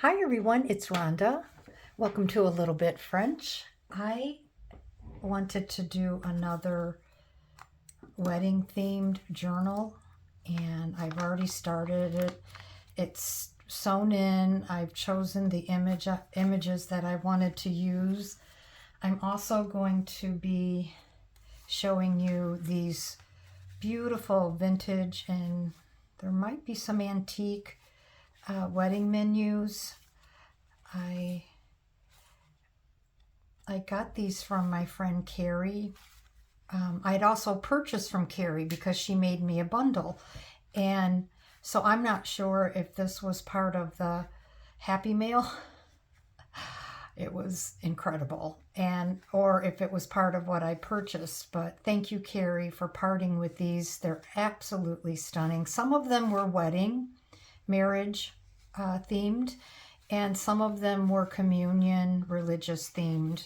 Hi everyone, it's Rhonda. Welcome to A Little Bit French. I wanted to do another wedding themed journal and I've already started it. It's sewn in. I've chosen the images that I wanted to use. I'm also going to be showing you these beautiful vintage and there might be some antique wedding menus. I got these from my friend Carrie. I'd also purchased from Carrie because she made me a bundle. And so I'm not sure if this was part of the Happy Mail. It was incredible. Or if it was part of what I purchased. But thank you, Carrie, for parting with these. They're absolutely stunning. Some of them were wedding, marriage themed, and some of them were communion, religious themed,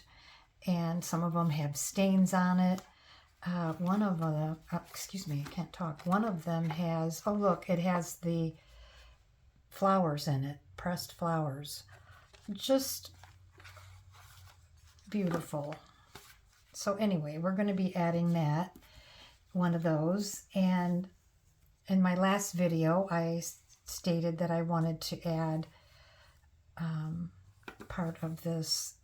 and some of them have stains on it. One of them, excuse me, I can't talk. One of them has, oh look, it has the flowers in it, pressed flowers. Just beautiful. So anyway, we're going to be adding that, one of those. And in my last video, I stated that I wanted to add part of this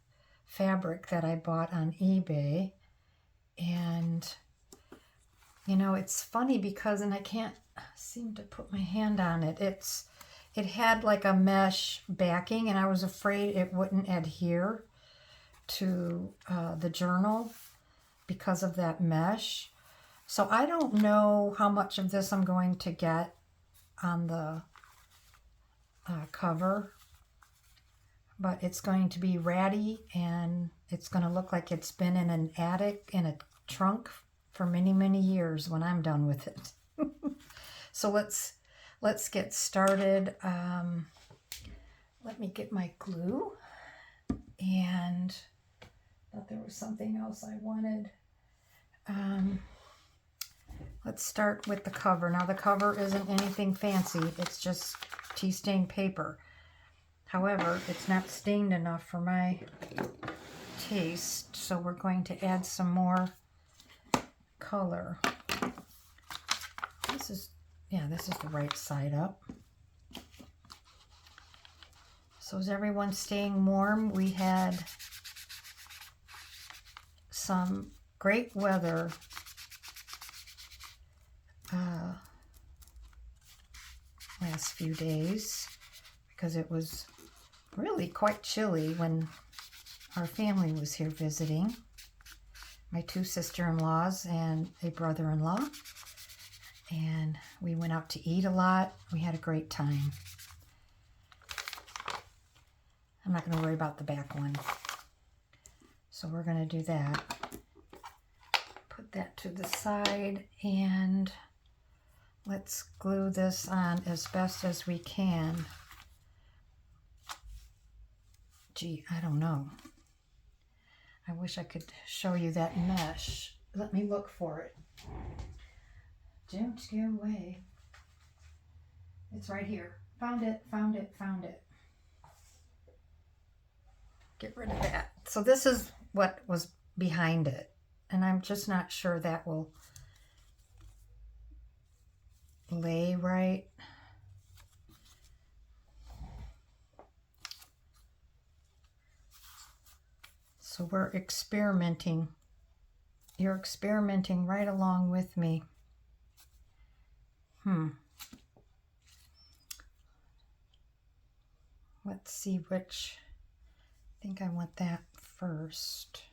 fabric that I bought on eBay. And you know, it's funny because, and I can't seem to put my hand on it, it had like a mesh backing and I was afraid it wouldn't adhere to the journal because of that mesh. So I don't know how much of this I'm going to get on the cover, but it's going to be ratty and it's going to look like it's been in an attic, in a trunk for many, many years when I'm done with it. So let's get started. Let me get my glue, and I thought there was something else I wanted. Let's start with the cover. Now the cover isn't anything fancy, it's just tea stained paper. However, it's not stained enough for my taste, so we're going to add some more color. This is the right side up. So is everyone staying warm? We had some great weather last few days because it was really quite chilly when our family was here visiting. My two sister-in-laws and a brother-in-law. And we went out to eat a lot. We had a great time. I'm not going to worry about the back one. So we're going to do that. Put that to the side and let's glue this on as best as we can. Gee, I don't know. I wish I could show you that mesh. Let me look for it. Don't go away. It's right here. Found it, found it, found it. Get rid of that. So this is what was behind it. And I'm just not sure that will lay right. So we're experimenting. You're experimenting right along with me. Let's see which. I think I want that first.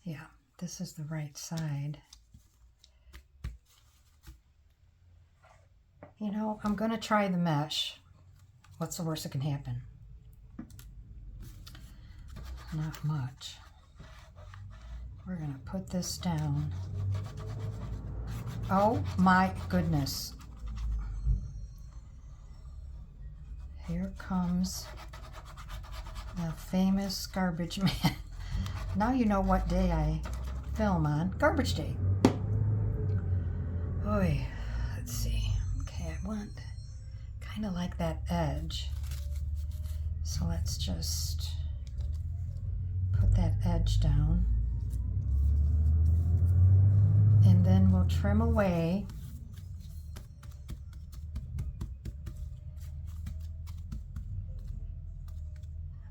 Yeah, this is the right side. You know, I'm going to try the mesh. What's the worst that can happen? Not much. We're going to put this down. Oh my goodness. Here comes the famous garbage man. Now you know what day I film on. Garbage day. Oy, let's see. Okay, want kind of like that edge. So let's just put that edge down. And then we'll trim away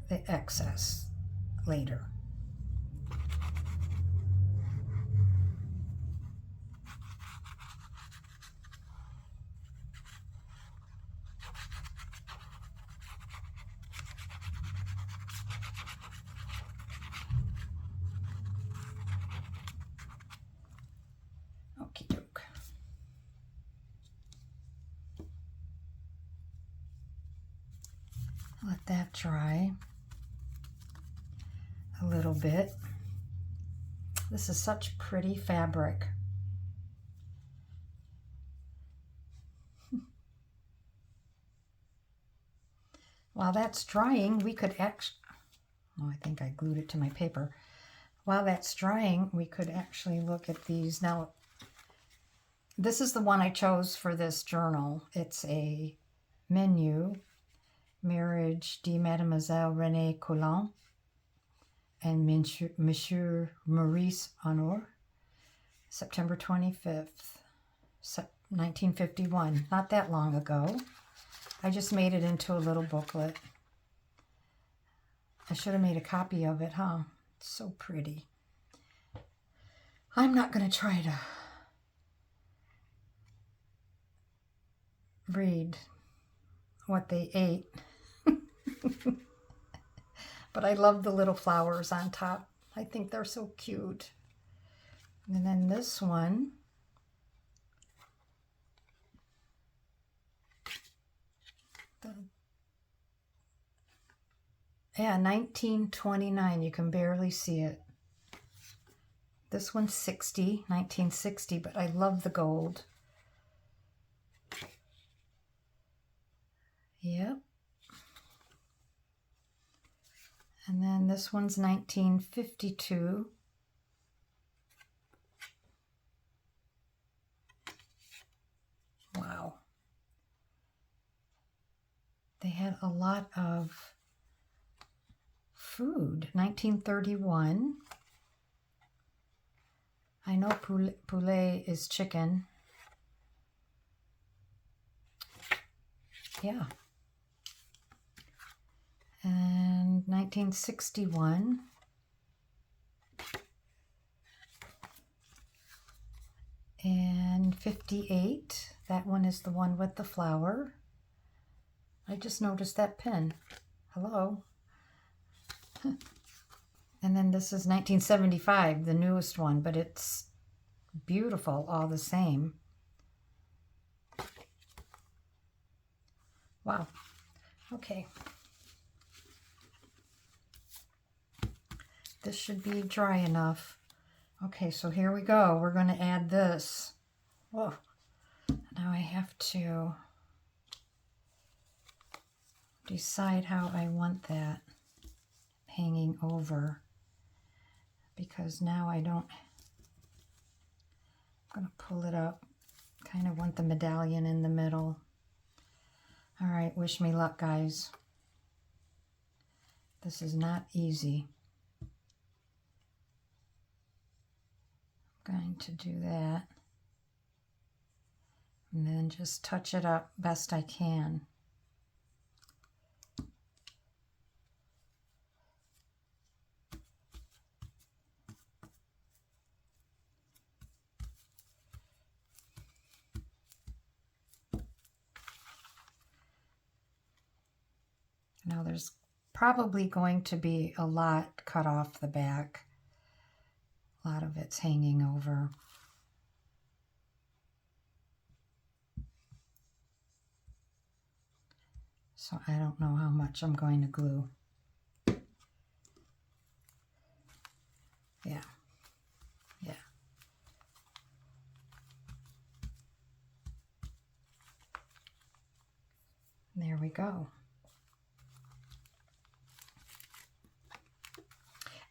the excess later. Okie doke. Let that dry a little bit. This is such pretty fabric. While that's drying, we could actually, oh, I think I glued it to my paper. While that's drying, we could actually look at these. Now, this is the one I chose for this journal. It's a menu, Marriage de Mademoiselle Renée Colin and Monsieur Maurice Honor, September 25th, 1951. Not that long ago. I just made it into a little booklet. I should have made a copy of it, huh? It's so pretty. I'm not going to try to read what they ate. But I love the little flowers on top. I think they're so cute. And then this one, yeah, 1929. You can barely see it. This one's 1960, but I love the gold. Yep. And then this one's 1952. Wow. They had a lot of food. 1931. I know poulet is chicken. Yeah. And 1961. And 58. That one is the one with the flower. I just noticed that pin. Hello. And then this is 1975, the newest one, but it's beautiful all the same. Wow. Okay. This should be dry enough. Okay, so here we go. We're going to add this. Whoa. Now I have to decide how I want that hanging over, because now I don't, I'm going to pull it up. Kind of want the medallion in the middle. All right, wish me luck, guys. This is not easy. I'm going to do that. And then just touch it up best I can. Now there's probably going to be a lot cut off the back. A lot of it's hanging over. So I don't know how much I'm going to glue. Yeah. Yeah. There we go.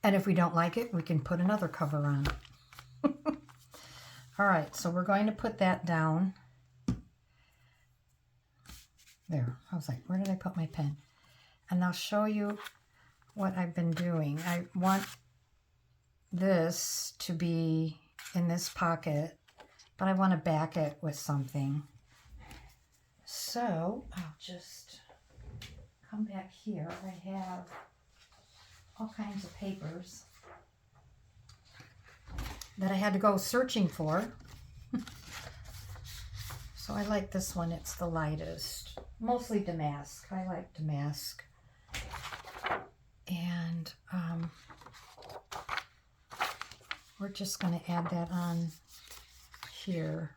And if we don't like it, we can put another cover on. All right, so we're going to put that down. There. I was like, where did I put my pen? And I'll show you what I've been doing. I want this to be in this pocket, but I want to back it with something. So I'll just come back here. I have all kinds of papers that I had to go searching for. So I like this one. It's the lightest. Mostly damask. I like damask. And we're just going to add that on here.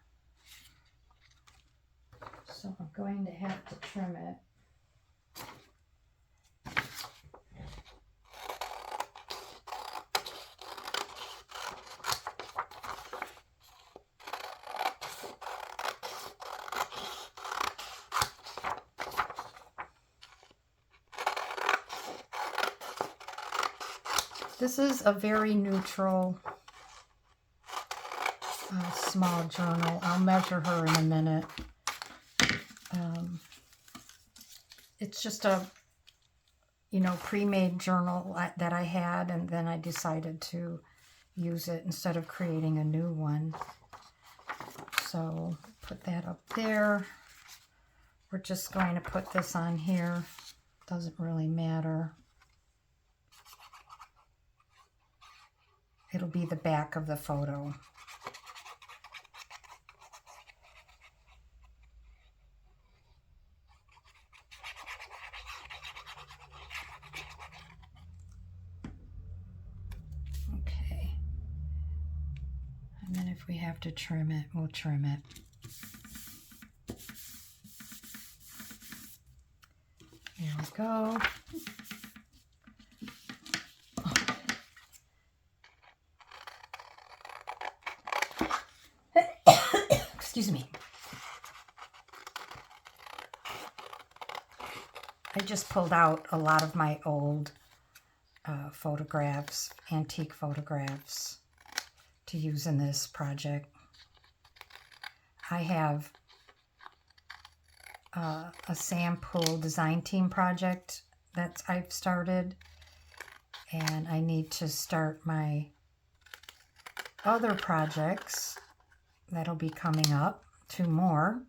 So I'm going to have to trim it. This is a very neutral, small journal. I'll measure her in a minute. It's just a, pre-made journal that I had, and then I decided to use it instead of creating a new one. So put that up there. We're just going to put this on here. Doesn't really matter. It'll be the back of the photo. Okay. And then if we have to trim it, we'll trim it. There we go. Excuse me. I just pulled out a lot of my old photographs, antique photographs, to use in this project. I have a sample design team project that I've started, and I need to start my other projects that'll be coming up, 2 more.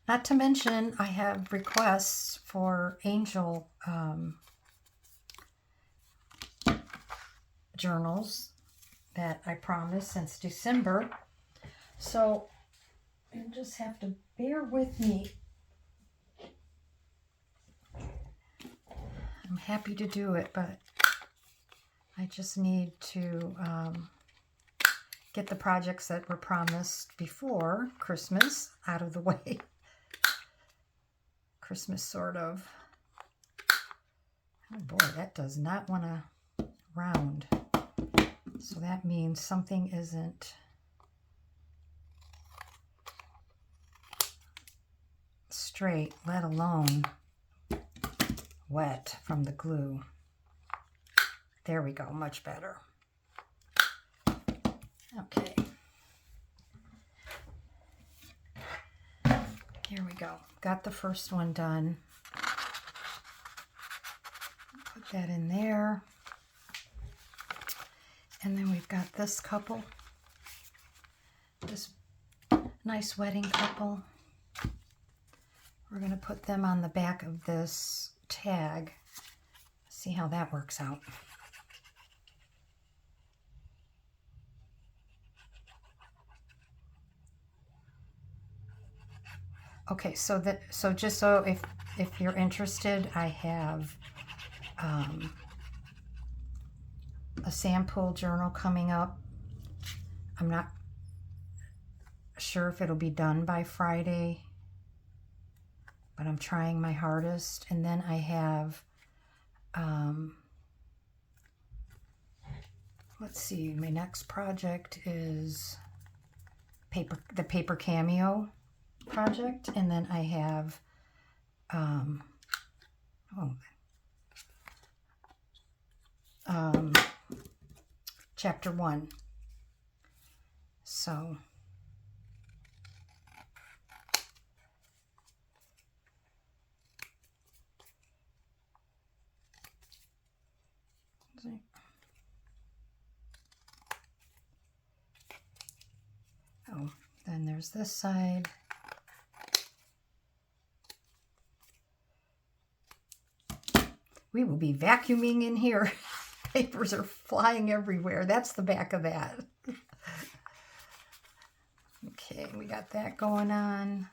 Not to mention, I have requests for angel journals that I promised since December. So you'll just have to bear with me. I'm happy to do it, but I just need to get the projects that were promised before Christmas out of the way. Christmas, sort of. Oh boy, that does not want to round. So that means something isn't straight, let alone wet from the glue. There we go, much better. Okay. Here we go. Got the first one done. Put that in there. And then we've got this couple. This nice wedding couple. We're going to put them on the back of this tag. See how that works out. Okay, so just so if you're interested, I have a sample journal coming up. I'm not sure if it'll be done by Friday, but I'm trying my hardest. And then I have, let's see, my next project is the paper cameo project, and then I have chapter 1. So Then there's this side. We will be vacuuming in here. Papers are flying everywhere. That's the back of that. Okay, we got that going on.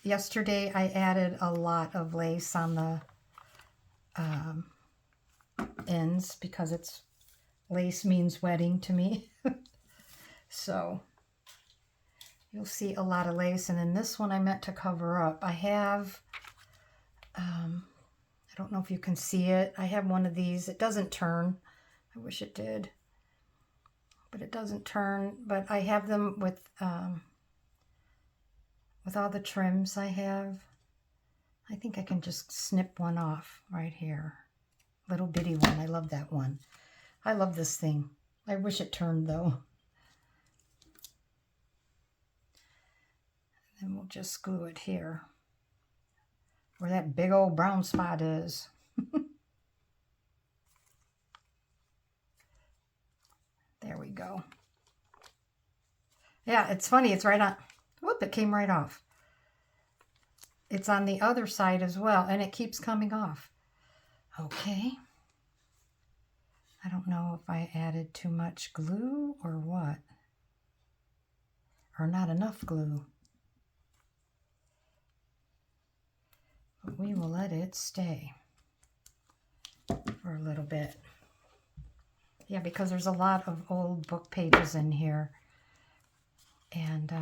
Yesterday I added a lot of lace on the ends because lace means wedding to me. So you'll see a lot of lace. And then this one I meant to cover up. I have, I don't know if you can see it. I have one of these. It doesn't turn. I wish it did. But it doesn't turn. But I have them with all the trims I have. I think I can just snip one off right here. Little bitty one. I love that one. I love this thing. I wish it turned though. And we'll just glue it here where that big old brown spot is. There we go. Yeah, it's funny. It's right on. Whoop, it came right off. It's on the other side as well, and it keeps coming off. Okay. I don't know if I added too much glue or what. Or not enough glue. But we will let it stay for a little bit. Yeah, because there's a lot of old book pages in here. And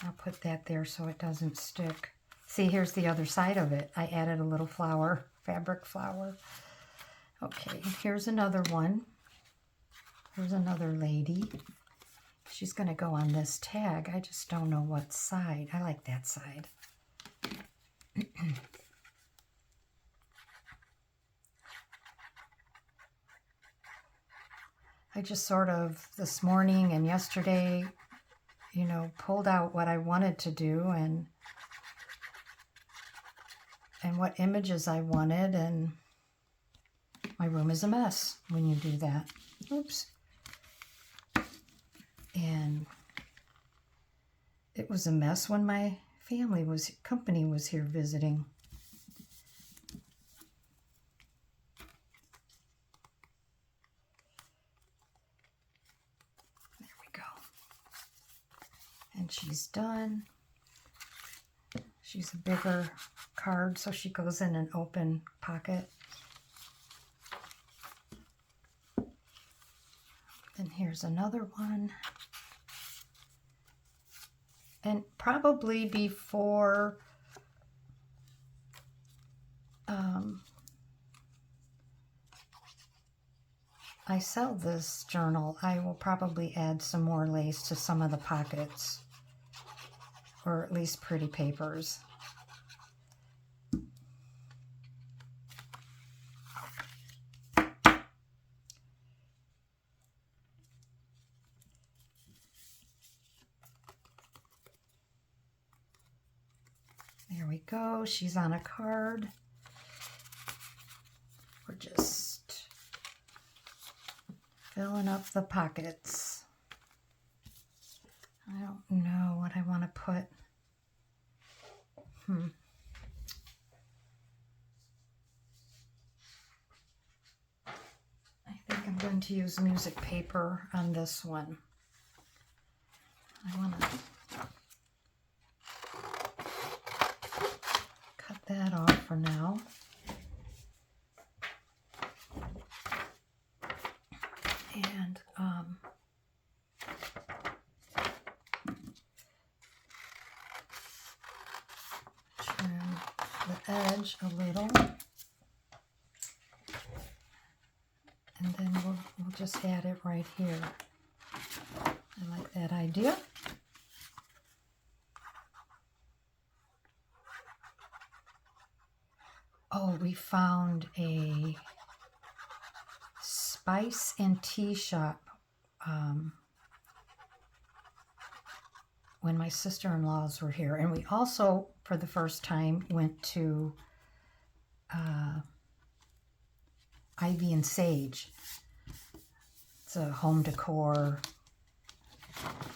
I'll put that there so it doesn't stick. See, here's the other side of it. I added a little flower, fabric flower. Okay, here's another one. Here's another lady. She's going to go on this tag. I just don't know what side. I like that side. I just sort of this morning and yesterday, you know, pulled out what I wanted to do and what images I wanted, and my room is a mess when you do that. Oops. And it was a mess when my company was here visiting. There we go. And she's done. She's a bigger card, so she goes in an open pocket. And here's another one. And probably before I sell this journal, I will probably add some more lace to some of the pockets, or at least pretty papers. There we go. She's on a card. We're just filling up the pockets. I don't know what I want to put. I think I'm going to use music paper on this one. I want to cut that off for now. And trim the edge a little. And then we'll just add it right here. I like that idea. Oh, we found a spice and tea shop when my sister-in-laws were here. And we also, for the first time, went to Ivy and Sage. It's a home decor,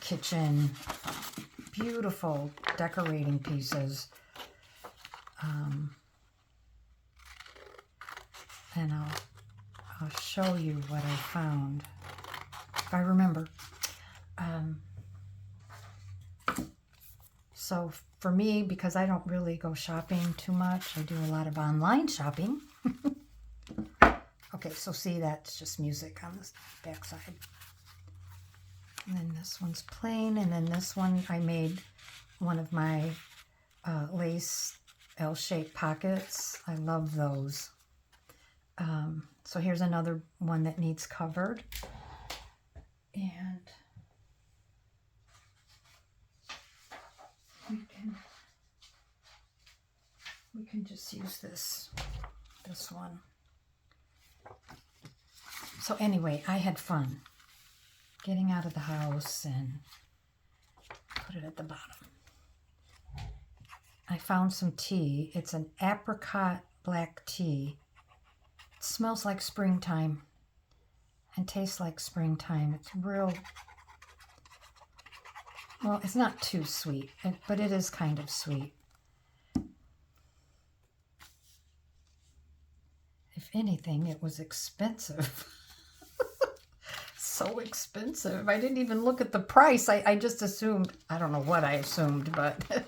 kitchen, beautiful decorating pieces. And I'll show you what I found, if I remember. So for me, because I don't really go shopping too much, I do a lot of online shopping. Okay, so see, that's just music on this back side. And then this one's plain, and then this one I made one of my lace L-shaped pockets. I love those. So here's another one that needs covered. And we can just use this one. So anyway, I had fun getting out of the house and put it at the bottom. I found some tea. It's an apricot black tea. It smells like springtime and tastes like springtime. It's real, well, it's not too sweet, but it is kind of sweet. If anything, it was expensive. So expensive. I didn't even look at the price. I just assumed, I don't know what I assumed, but it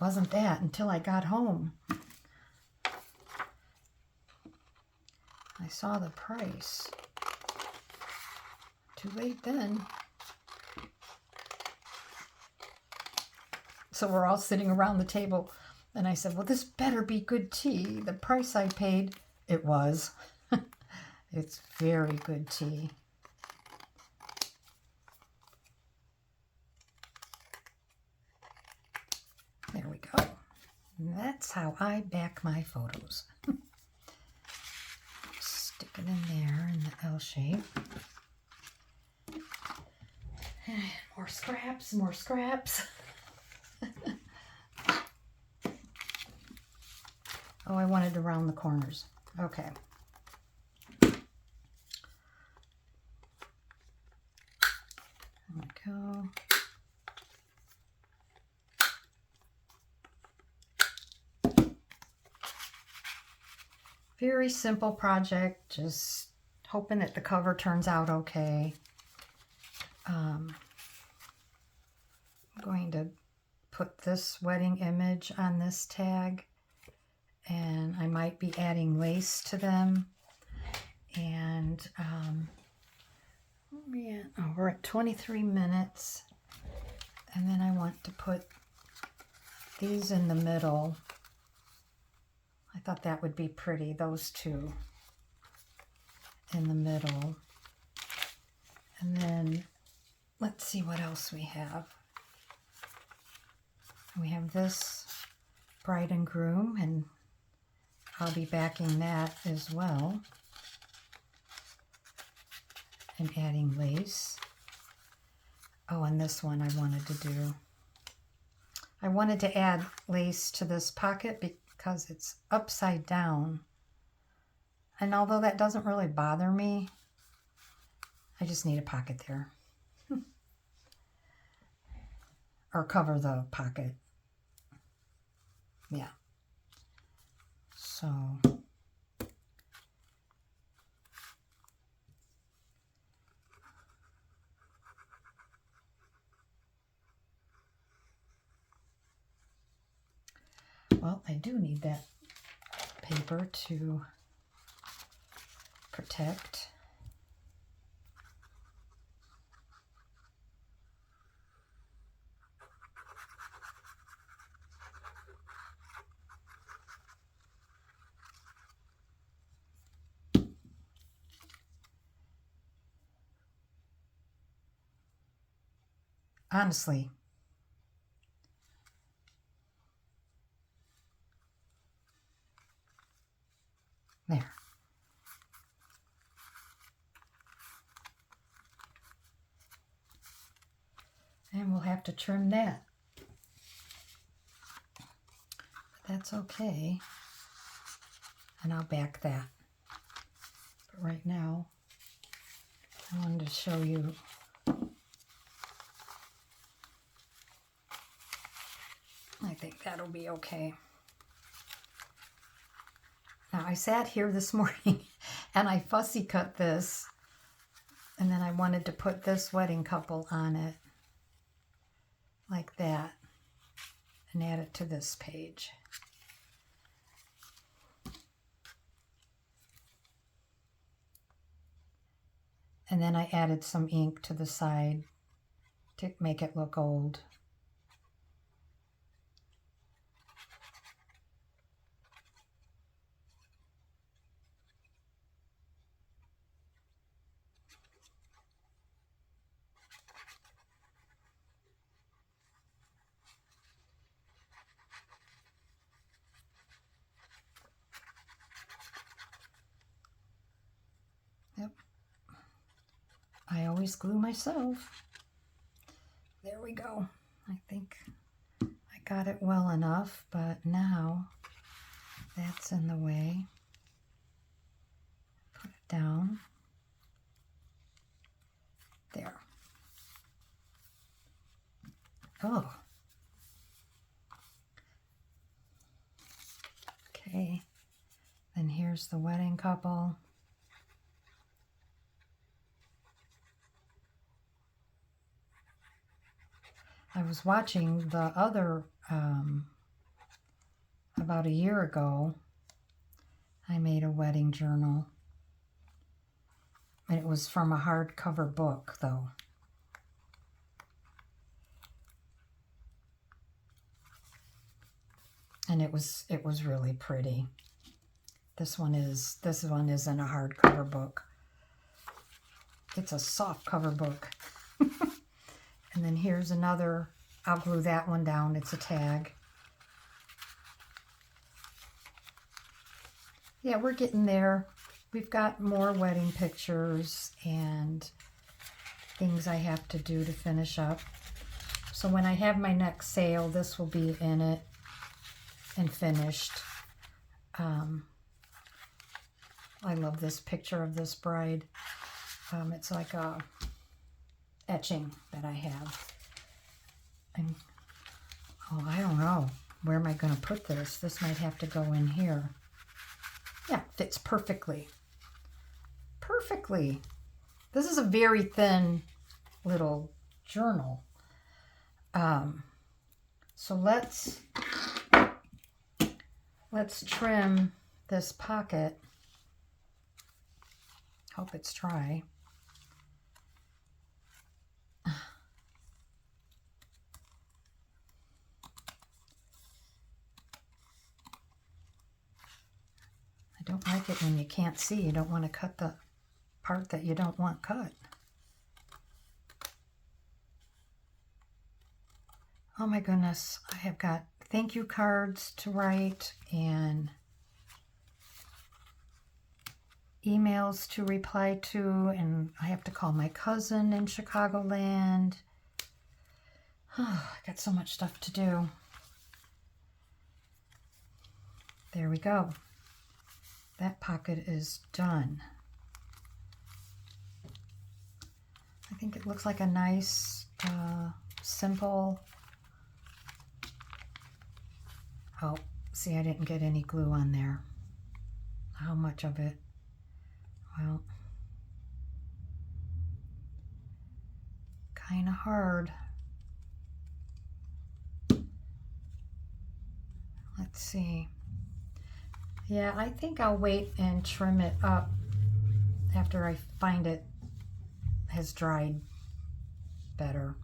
wasn't that until I got home. I saw the price. Too late then. So we're all sitting around the table, and I said, well, this better be good tea. The price I paid, it was. It's very good tea. There we go. And that's how I back my photos. Stick it in there in the L shape. And more scraps, more scraps. Oh, I wanted to round the corners. Okay. There we go. Very simple project, just hoping that the cover turns out okay. I'm going to put this wedding image on this tag, and I might be adding lace to them. And we're at 23 minutes, and then I want to put these in the middle. I thought that would be pretty, those two in the middle. And then let's see what else we have. We have this bride and groom, and I'll be backing that as well and adding lace. Oh, and this one I wanted to do. I wanted to add lace to this pocket because it's upside down. And although that doesn't really bother me, I just need a pocket there. Or cover the pocket. Yeah. So well, I do need that paper to protect. Honestly, there. And we'll have to trim that. But that's okay. And I'll back that. But right now, I wanted to show you. I think that'll be okay. Now I sat here this morning and I fussy cut this, and then I wanted to put this wedding couple on it like that and add it to this page. And then I added some ink to the side to make it look old. Yep. I always glue myself. There we go. I think I got it well enough, but now that's in the way. Put it down. There. Oh. Okay. Then here's the wedding couple. I was watching the other, about a year ago, I made a wedding journal. And it was from a hardcover book, though. And it was really pretty. This one isn't a hardcover book. It's a soft cover book. And then here's another, I'll glue that one down, it's a tag. Yeah, we're getting there. We've got more wedding pictures and things I have to do to finish up. So when I have my next sale, this will be in it and finished. I love this picture of this bride. It's like a etching that I have. And oh, I don't know. Where am I going to put this? This might have to go in here. Yeah, fits perfectly. Perfectly. This is a very thin little journal. So let's trim this pocket. Hope it's dry. I don't like it when you can't see. You don't want to cut the part that you don't want cut. Oh my goodness, I have got thank you cards to write and emails to reply to, and I have to call my cousin in Chicagoland. Oh, I got so much stuff to do. There we go. That pocket is done. I think it looks like a nice, simple... Oh, see, I didn't get any glue on there. How much of it? Well, kind of hard. Let's see. Yeah, I think I'll wait and trim it up after I find it has dried better.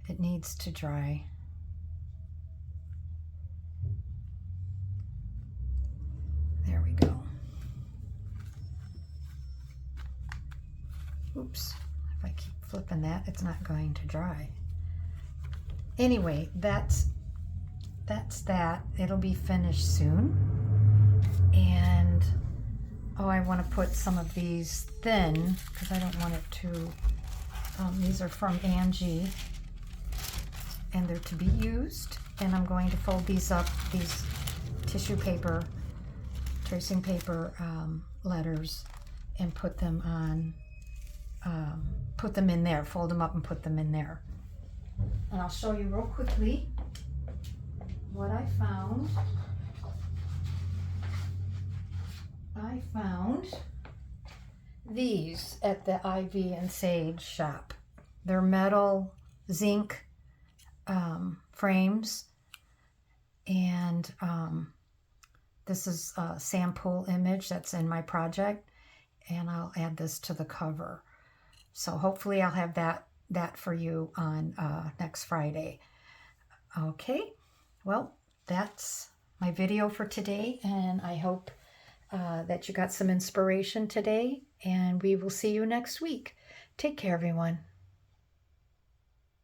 It needs to dry. There we go. Oops, if I keep flipping that, it's not going to dry. Anyway, that's that. It'll be finished soon. And oh, I want to put some of these thin because I don't want it to, these are from Angie and they're to be used. And I'm going to fold these up, these tissue paper, tracing paper letters, and put them on put them in there, fold them up and put them in there. And I'll show you real quickly what I found. I found these at the Ivy and Sage shop. They're metal zinc frames, and this is a sample image that's in my project, and I'll add this to the cover. So hopefully I'll have that for you on next Friday. Okay, well, that's my video for today, and I hope that you got some inspiration today, and we will see you next week. Take care, everyone.